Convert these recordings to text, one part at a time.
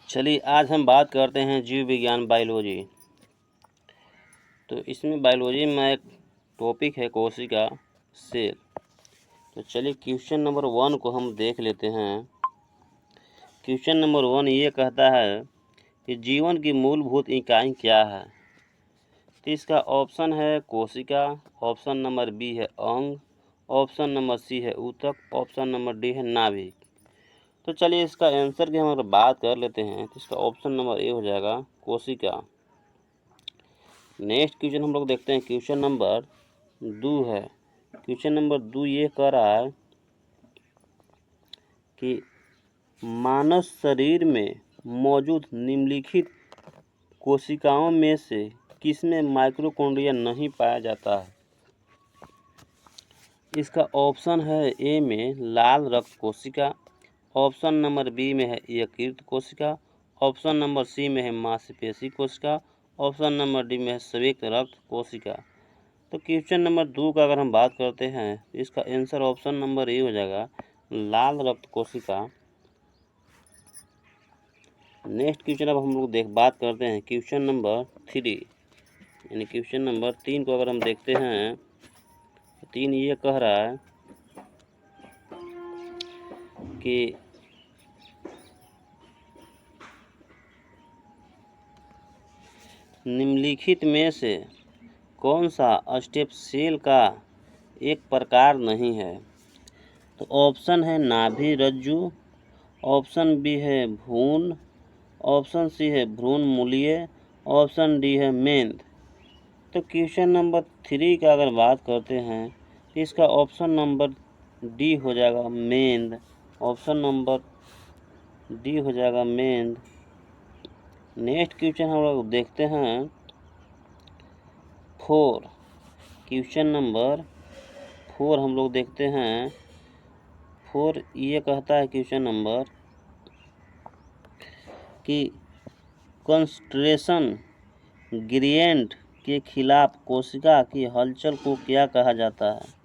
चलिए आज हम बात करते हैं जीव विज्ञान बायोलॉजी। तो इसमें बायोलॉजी में एक टॉपिक है कोशिका सेल। तो चलिए क्वेश्चन नंबर 1 को हम देख लेते हैं। क्वेश्चन नंबर 1 ये कहता है कि जीवन की मूलभूत इकाई क्या है। तो इसका ऑप्शन है कोशिका, ऑप्शन नंबर बी है अंग, ऑप्शन नंबर सी है ऊतक, ऑप्शन नंबर डी है नाभिक। तो चलिए इसका आंसर की हम अगर बात कर लेते हैं तो इसका ऑप्शन नंबर ए हो जाएगा कोशिका। नेक्स्ट क्वेश्चन हम लोग देखते हैं, क्वेश्चन नंबर 2 है। क्वेश्चन नंबर 2 ये कह रहा है कि मानव शरीर में मौजूद निम्नलिखित कोशिकाओं में से किसमें माइटोकॉन्ड्रिया नहीं पाया जाता है। इसका ऑप्शन है ए में लाल रक्त कोशिका, ऑप्शन नंबर बी में है यकृत कोशिका, ऑप्शन नंबर सी में है मांसपेशी कोशिका, ऑप्शन नंबर डी में है संयुक्त रक्त कोशिका। तो क्वेश्चन नंबर 2 का अगर हम बात करते हैं तो इसका आंसर ऑप्शन नंबर ए हो जाएगा लाल रक्त कोशिका। नेक्स्ट क्वेश्चन अब हम लोग बात करते हैं क्वेश्चन नंबर 3 यानी क्वेश्चन नंबर 3 को अगर हम देखते हैं तो 3 ये कह रहा है कि निम्नलिखित में से कौन सा स्टेप सेल का एक प्रकार नहीं है। तो ऑप्शन है नाभि रज्जु, ऑप्शन बी है भ्रूण, ऑप्शन सी है भ्रूण मूलीय, ऑप्शन डी है मेंद। तो क्वेश्चन नंबर 3 का अगर बात करते हैं तो इसका ऑप्शन नंबर डी हो जाएगा मेंद। ऑप्शन नंबर डी हो जाएगा मेंद। नेक्स्ट क्वेश्चन हम लोग देखते हैं 4। क्वेश्चन नंबर 4 हम लोग देखते हैं 4 ये कहता है क्वेश्चन नंबर कि कंसंट्रेशन ग्रेडिएंट के खिलाफ कोशिका की हलचल को क्या कहा जाता है।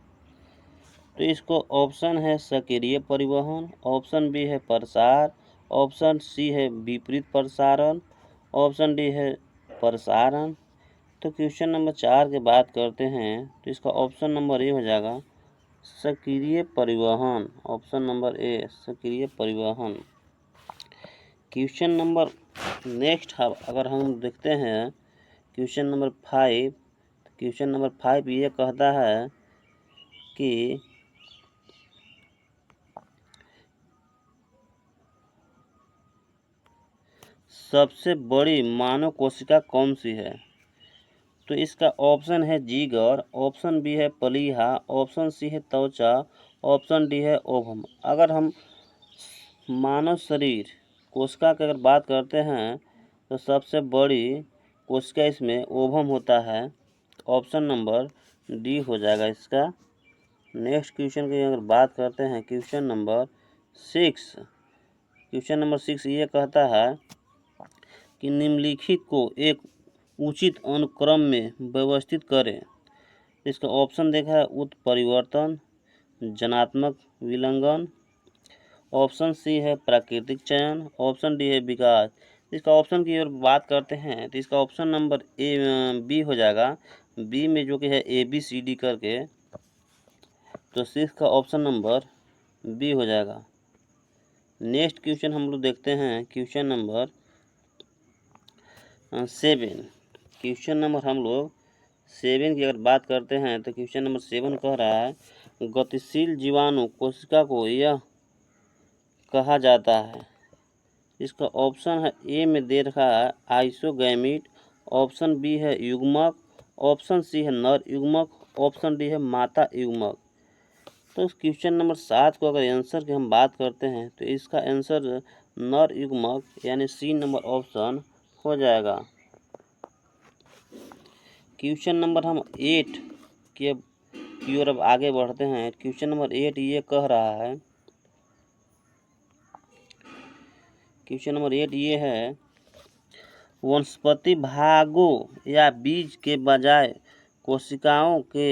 तो इसको ऑप्शन है सक्रिय परिवहन, ऑप्शन बी है प्रसार, ऑप्शन सी है विपरीत प्रसारण, ऑप्शन डी है प्रसारण। तो क्वेश्चन नंबर 4 की बात करते हैं तो इसका ऑप्शन नंबर ए हो जाएगा सक्रिय परिवहन। ऑप्शन नंबर ए सक्रिय परिवहन। क्वेश्चन नंबर नेक्स्ट अगर हम देखते हैं क्वेश्चन नंबर 5। क्वेश्चन नंबर 5 ये कहता है कि सबसे बड़ी मानव कोशिका कौन सी है। तो इसका ऑप्शन है जिगर, ऑप्शन बी है प्लीहा, ऑप्शन सी है त्वचा, ऑप्शन डी है ओवम। अगर हम मानव शरीर कोशिका की अगर बात करते हैं तो सबसे बड़ी कोशिका इसमें ओवम होता है। ऑप्शन नंबर डी हो जाएगा इसका। नेक्स्ट क्वेश्चन की अगर बात करते हैं क्वेश्चन नंबर 6। क्वेश्चन नंबर 6 ये कहता है कि निम्नलिखित को एक उचित अनुक्रम में व्यवस्थित करें। इसका ऑप्शन देखा है उत्परिवर्तन, जनात्मक विलंघन, ऑप्शन सी है प्राकृतिक चयन, ऑप्शन डी है विकास। इसका ऑप्शन की ओर बात करते हैं तो इसका ऑप्शन नंबर बी हो जाएगा। बी में जो कि है ABCD करके, तो 6 का ऑप्शन नंबर बी हो जाएगा। नेक्स्ट क्वेश्चन हम लोग देखते हैं क्वेश्चन नंबर 7। क्वेश्चन नंबर हम लोग 7 की अगर बात करते हैं तो क्वेश्चन नंबर 7 कह रहा है गतिशील जीवाणु कोशिका को यह कहा जाता है। इसका ऑप्शन है ए में दे रखा है आइसोगैमीट, ऑप्शन बी है युग्मक, ऑप्शन सी है नर युग्मक, ऑप्शन डी है माता युग्मक। तो इस क्वेश्चन नंबर 7 को अगर आंसर की हम बात करते हैं तो इसका आंसर नर युग्मक यानी सी नंबर ऑप्शन हो जाएगा। क्वेश्चन नंबर हम 8 की ओर अब आगे बढ़ते हैं। क्वेश्चन नंबर 8 ये कह रहा है, क्वेश्चन नंबर 8 ये है वनस्पति भागों या बीज के बजाय कोशिकाओं के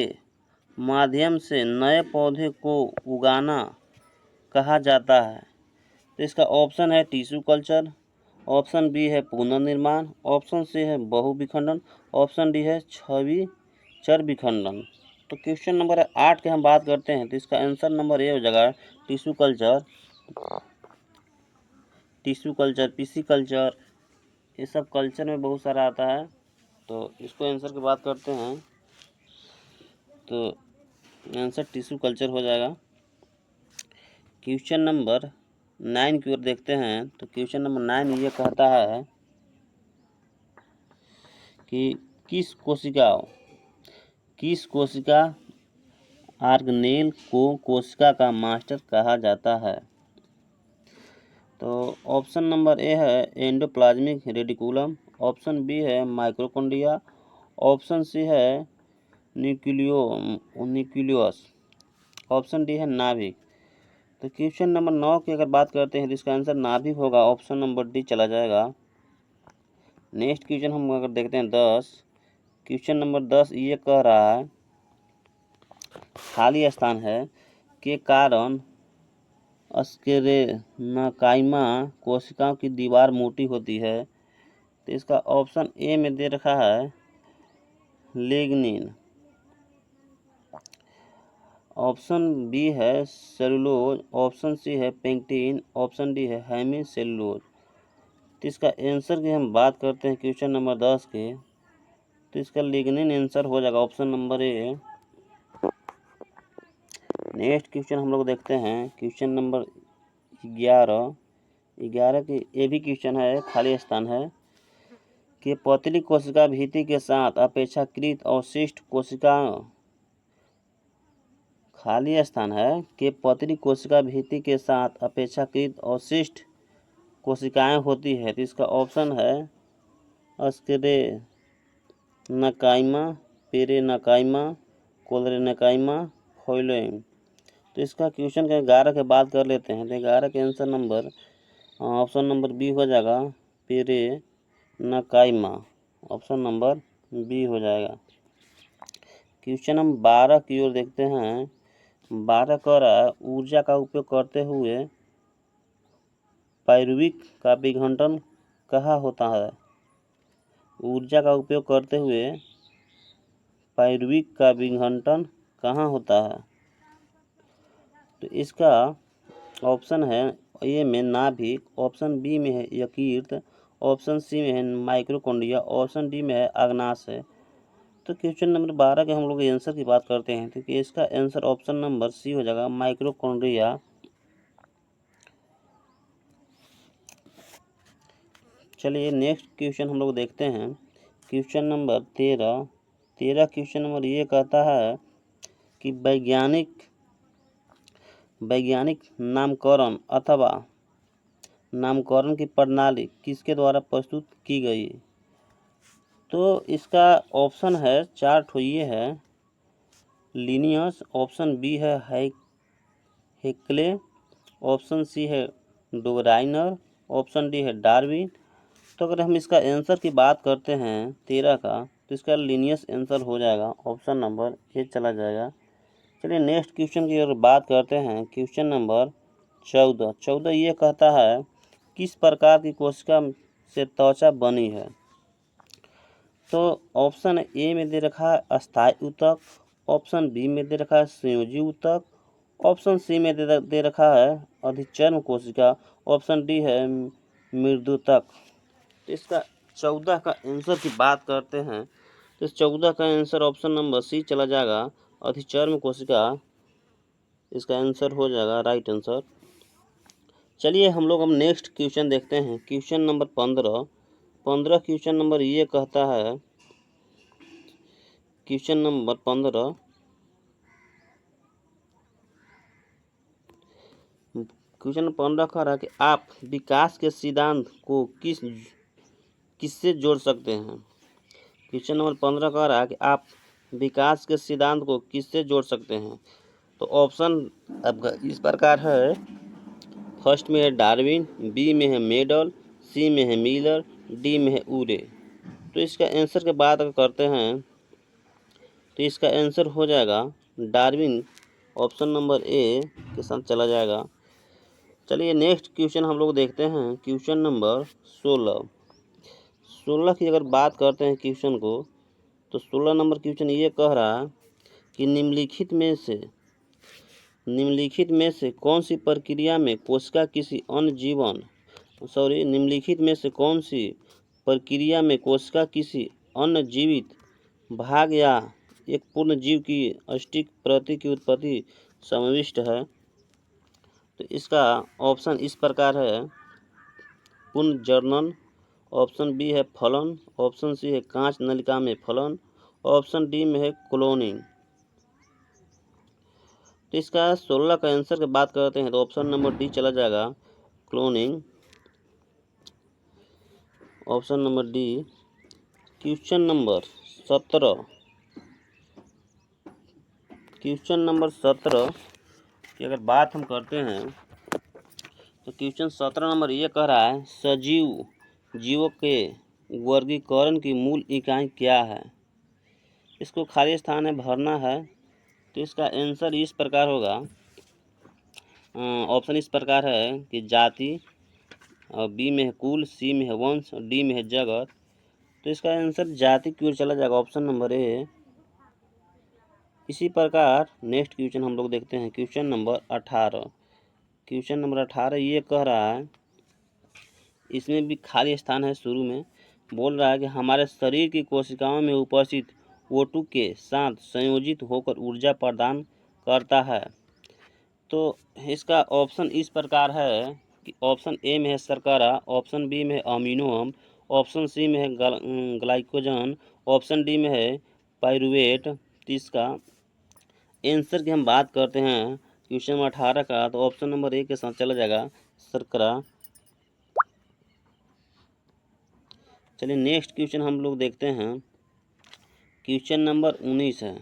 माध्यम से नए पौधे को उगाना कहा जाता है। तो इसका ऑप्शन है टिश्यू कल्चर, ऑप्शन बी है पुनर्निर्माण, ऑप्शन सी है बहुविखंडन, ऑप्शन डी है छवि चर विखंडन। तो क्वेश्चन नंबर 8 के हम बात करते हैं, तो इसका आंसर नंबर ए हो जाएगा टिश्यू कल्चर, पीसी कल्चर, ये सब कल्चर में बहुत सारा आता है। तो इसको आंसर की बात करते हैं, तो आंसर टिश्यू कल्चर हो जाएगा। क्वेश्चन नंबर 9 की ओर देखते हैं, तो क्वेश्चन नंबर 9 ये कहता है कि किस कोशिका ऑर्गेनेल को कोशिका का मास्टर कहा जाता है। तो ऑप्शन नंबर ए है एंडोप्लाज्मिक रेटिकुलम, ऑप्शन बी है माइक्रोकॉन्ड्रिया, ऑप्शन सी है न्यूक्लियस, ऑप्शन डी है नाभिक। तो क्वेश्चन नंबर 9 की अगर बात करते हैं, तो इसका आंसर नाभिक होगा, ऑप्शन नंबर डी चला जाएगा। नेक्स्ट क्वेश्चन हम अगर देखते हैं 10, क्वेश्चन नंबर 10 ये कह रहा है खाली स्थान है के कारण स्क्लेरेन्काइमा कोशिकाओं की दीवार मोटी होती है। तो इसका ऑप्शन ए में दे रखा है लिग्निन, ऑप्शन बी है सेलुलोज, ऑप्शन सी है पेक्टिन, ऑप्शन डी है हेमी सेलुलोज। तो इसका आंसर की हम बात करते हैं क्वेश्चन नंबर 10 के, तो इसका लिग्निन आंसर हो जाएगा, ऑप्शन नंबर ए। नेक्स्ट क्वेश्चन हम लोग देखते हैं, क्वेश्चन नंबर 11 की ये भी क्वेश्चन है, खाली स्थान है कि पतली कोशिका भित्ति के साथ अपेक्षाकृत अवशिष्ट कोशिका, खाली स्थान है कि पतली कोशिका भित्ति के साथ अपेक्षाकृत अवशिष्ट कोशिकाएं होती है। तो इसका ऑप्शन है स्क्लेरेन्काइमा, पेरेन्काइमा, कोलेरेन्काइमा, फोइलोइम। तो इसका क्वेश्चन के 11 के बात कर लेते हैं, तो 11 के answer number option number B हो जाएगा पेरेन्काइमा, ऑप्शन नंबर बी हो जाएगा। क्वेश्चन हम 12 की ओर देखते हैं, 12 कह रहा है ऊर्जा का उपयोग करते हुए पाइरुविक का विघटन कहाँ होता है। ऊर्जा का उपयोग करते हुए पाइरुविक का विघटन कहाँ होता है। तो इसका ऑप्शन है ए में नाभिक, ऑप्शन बी में है यकृत, ऑप्शन सी में है माइक्रोकॉन्ड्रिया, ऑप्शन डी में है अग्नाशय। तो क्वेश्चन नंबर 12 के हम लोग आंसर की बात करते हैं, तो इसका आंसर ऑप्शन नंबर सी हो जाएगा माइक्रोकॉन्ड्रिया। चलिए नेक्स्ट क्वेश्चन हम लोग देखते हैं, क्वेश्चन नंबर 13 क्वेश्चन नंबर ये कहता है कि वैज्ञानिक नामकरण अथवा नामकरण की प्रणाली किसके द्वारा प्रस्तुत की गई। तो इसका ऑप्शन है 4 ठो ये है लिनियस, ऑप्शन बी है हेक्ले, ऑप्शन सी है डोराइनर, ऑप्शन डी है डार्विन। तो अगर हम इसका आंसर की बात करते हैं 13 का, तो इसका लिनियस आंसर हो जाएगा, ऑप्शन नंबर ए चला जाएगा। चलिए नेक्स्ट क्वेश्चन की अगर बात करते हैं, क्वेश्चन नंबर 14 ये कहता है किस प्रकार की कोशिका से त्वचा बनी है। तो ऑप्शन ए में दे रखा है अस्थायी ऊतक, ऑप्शन बी में दे रखा है संयोजी ऊतक, ऑप्शन सी में दे रखा है अधिचर्म कोशिका, ऑप्शन डी है मृदुतक। तो इसका 14 का आंसर की बात करते हैं, तो 14 का आंसर ऑप्शन नंबर सी चला जाएगा, अधिचर्म कोशिका इसका आंसर हो जाएगा, राइट आंसर। चलिए हम लोग अब नेक्स्ट क्वेश्चन देखते हैं, क्वेश्चन नंबर 15 क्वेश्चन नंबर ये कहता है, क्वेश्चन नंबर 15 कह रहा है कि आप विकास के सिद्धांत को किससे जोड़ सकते हैं। क्वेश्चन नंबर 15 कह रहा है कि आप विकास के सिद्धांत को किससे जोड़ सकते हैं। तो ऑप्शन अब इस प्रकार है, फर्स्ट में है डार्विन, बी में है मेडल, सी में है मिलर, डी में है उरे। तो इसका आंसर के बाद अगर करते हैं, तो इसका आंसर हो जाएगा डार्विन, ऑप्शन नंबर ए के साथ चला जाएगा। चलिए नेक्स्ट क्वेश्चन हम लोग देखते हैं, क्वेश्चन नंबर 16 की अगर बात करते हैं क्वेश्चन को, तो 16 नंबर क्वेश्चन ये कह रहा है कि निम्नलिखित में से कौन सी प्रक्रिया में कोशिका किसी अन्य जीवन निम्नलिखित में से कौन सी प्रक्रिया में कोशिका किसी अन्य जीवित भाग या एक पूर्ण जीव की अस्टिक प्रति की उत्पत्ति समाविष्ट है। तो इसका ऑप्शन इस प्रकार है, पुनर्जनन, ऑप्शन बी है फलन, ऑप्शन सी है कांच नलिका में फलन, ऑप्शन डी में है क्लोनिंग। तो इसका 16 का आंसर की बात करते हैं तो ऑप्शन नंबर डी चला जाएगा, cloning. Option number D. Question number 17 की अगर बात हम करते हैं तो क्वेश्चन 17 नंबर ये कह रहा है, सजीव जीवों के वर्गीकरण की मूल इकाई क्या है। इसको खाली स्थान है भरना है। तो इसका आंसर इस प्रकार होगा, ऑप्शन इस प्रकार है कि जाति, और बी में है कुल, सी में है वंश, और डी में है जगत। तो इसका आंसर जाति की ओर चला जाएगा, ऑप्शन नंबर ए। इसी प्रकार नेक्स्ट क्वेश्चन हम लोग देखते हैं, क्वेश्चन नंबर 18। क्वेश्चन नंबर 18 ये कह रहा है, इसमें भी खाली स्थान है शुरू में, बोल रहा है कि हमारे शरीर की कोशिकाओं में उपस्थित O2 के साथ संयोजित होकर ऊर्जा प्रदान करता है। तो इसका ऑप्शन इस प्रकार है कि ऑप्शन ए में है शर्करा, ऑप्शन बी में है अमीनो अम्ल, ऑप्शन सी में है ग्लाइकोजन, ऑप्शन डी में है पाइरुवेट। तो इसका आंसर की हम बात करते हैं क्वेश्चन नंबर 18 का, तो ऑप्शन नंबर ए के साथ चला जाएगा शर्करा। चलिए नेक्स्ट क्वेश्चन हम लोग देखते हैं, क्वेश्चन नंबर 19 है।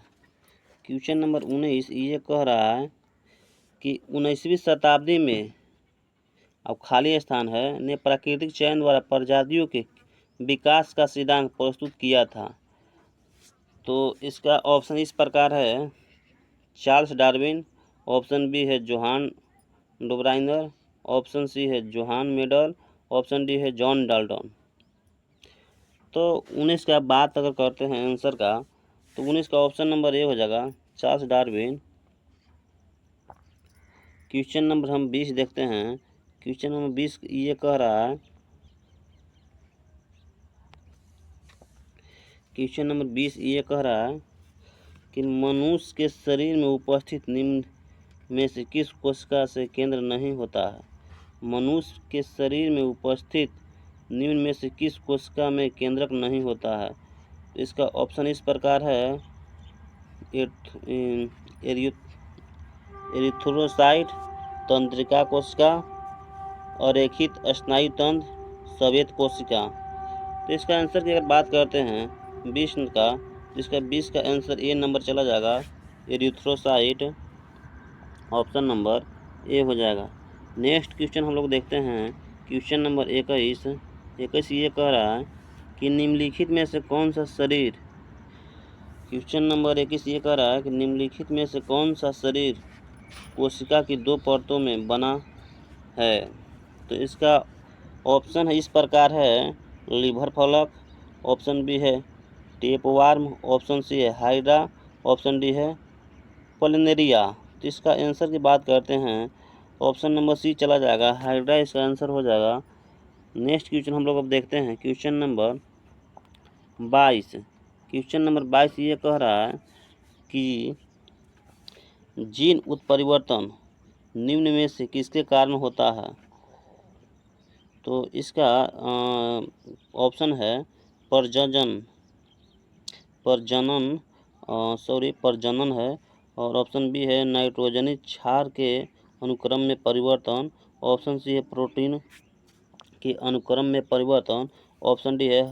क्वेश्चन नंबर 19 ये कह रहा है कि 19वीं शताब्दी में, अब खाली स्थान है, ने प्राकृतिक चयन द्वारा प्रजातियों के विकास का सिद्धांत प्रस्तुत किया था। तो इसका ऑप्शन इस प्रकार है, चार्ल्स डार्विन, ऑप्शन बी है जोहान डोब्राइनर, ऑप्शन सी है जोहान मेडल, ऑप्शन डी है जॉन डाल्टन। तो 19 का बात अगर करते हैं आंसर का, तो 19 का ऑप्शन नंबर ए हो जाएगा, चार्ल्स डार्विन। क्वेश्चन नंबर हम 20 देखते हैं। क्वेश्चन नंबर 20 ये कह रहा है, क्वेश्चन नंबर 20 ये कह रहा है कि मनुष्य के शरीर में उपस्थित निम्न में से किस कोशिका से केंद्र नहीं होता है। मनुष्य के शरीर में उपस्थित निम्न में से किस कोशिका में केंद्रक नहीं होता है। इसका ऑप्शन इस प्रकार है, एरिथ्रोसाइट, तंत्रिका कोशिका, अरेखित स्नायु तंत्र, श्वेत कोशिका। तो इसका आंसर की अगर बात करते हैं 20 का, जिसका 20 का आंसर ए नंबर चला जाएगा, एरिथ्रोसाइट। ऑप्शन नंबर ए हो जाएगा। नेक्स्ट क्वेश्चन हम लोग देखते हैं, क्वेश्चन नंबर 21 ये कह रहा है कि निम्नलिखित में से कौन सा शरीर, क्वेश्चन नंबर 21 ये कह रहा है कि निम्नलिखित में से कौन सा शरीर कोशिका की 2 परतों में बना है। तो इसका ऑप्शन है इस प्रकार है, लीवर फलक, ऑप्शन बी है टेपवार्म, ऑप्शन सी है हाइड्रा, ऑप्शन डी है प्लेनेरिया। तो इसका आंसर की बात करते हैं, ऑप्शन नंबर सी चला जाएगा, हाइड्रा इसका आंसर हो जाएगा। नेक्स्ट क्वेश्चन हम लोग अब देखते हैं, क्वेश्चन नंबर 22। क्वेश्चन नंबर 22 ये कह रहा है कि जीन उत्परिवर्तन निम्न में से किसके कारण होता है। तो इसका ऑप्शन है प्रजनन है, और ऑप्शन बी है नाइट्रोजनी क्षार के अनुक्रम में परिवर्तन, ऑप्शन सी है प्रोटीन के अनुक्रम में परिवर्तन, ऑप्शन डी है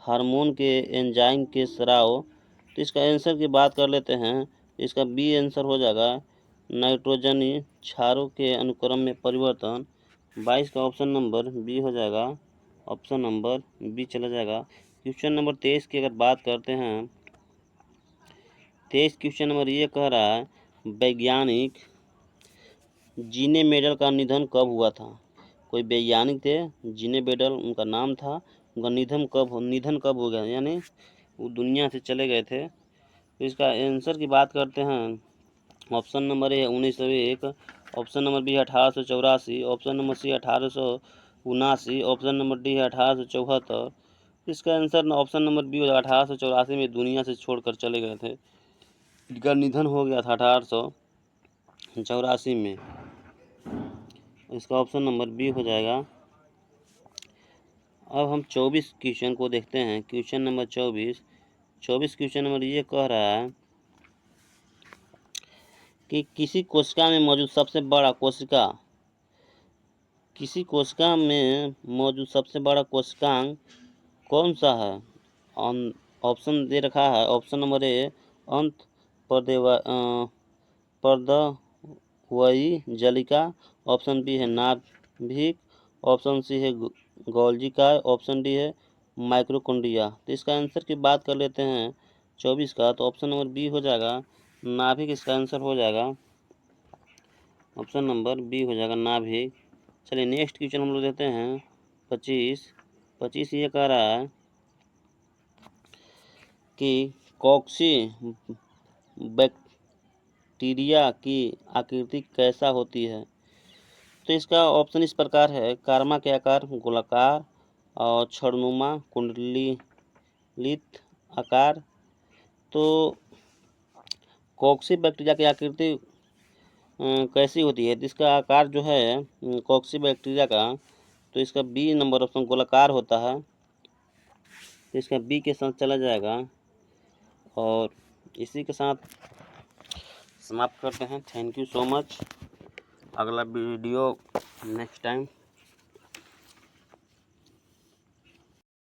हार्मोन के एंजाइम के स्राव। तो इसका आंसर की बात कर लेते हैं, इसका बी आंसर हो जाएगा, नाइट्रोजनी क्षारों के अनुक्रम में परिवर्तन। 22 का ऑप्शन नंबर बी हो जाएगा, ऑप्शन नंबर बी चला जाएगा। क्वेश्चन नंबर 23 की अगर बात करते हैं, 23 क्वेश्चन नंबर ये कह रहा है, वैज्ञानिक जीने मेडल का निधन कब हुआ था? कोई वैज्ञानिक थे, जीने मेडल उनका नाम था, उनका निधन कब हो गया, यानी वो दुनिया से चले गए थे। तो इसका आंसर की बात करते हैं, option number A 1901, option number B है 1884, option number C 1879, option number D है 1874। इसका आंसर ऑप्शन नंबर बी हो जाएगा, 1884 में दुनिया से छोड़कर चले गए थे। इनका निधन हो गया था 1884 में। इसका ऑप्शन नंबर बी हो जाएगा। अब हम 24 क्वेश्चन को देखते हैं। क्वेश्चन नंबर 24 क्वेश्चन नंबर ये कह रहा है कि किसी कोशिका में मौजूद सबसे बड़ा कोशिकांग कौन सा है? ऑप्शन दे रखा है। ऑप्शन नंबर ए अंत पर्दवयी जलिका, ऑप्शन बी है नाभिक, ऑप्शन सी है गोल्जिका, ऑप्शन डी है माइक्रोकोन्ड्रिया। तो इसका आंसर की बात कर लेते हैं 24 का, तो ऑप्शन नंबर बी हो जाएगा नाभिक। इसका आंसर हो जाएगा ऑप्शन नंबर बी हो जाएगा नाभिक। चलिए नेक्स्ट क्वेश्चन हम लोग देते हैं 25 ये कह रहा है कि कॉक्सी बैक्टीरिया की आकृति कैसा होती है? तो इसका ऑप्शन इस प्रकार है, कारमा के आकार, गोलाकार और छड़नुमा, कुंडलित आकार। तो कॉक्सी बैक्टीरिया की आकृति कैसी होती है? तो इसका आकार जो है कॉक्सी बैक्टीरिया का, तो इसका बी नंबर ऑप्शन गोलाकार होता है। तो इसका बी के साथ चला जाएगा और इसी के साथ समाप्त करते हैं। Thank you so much. अगला वीडियो नेक्स्ट टाइम।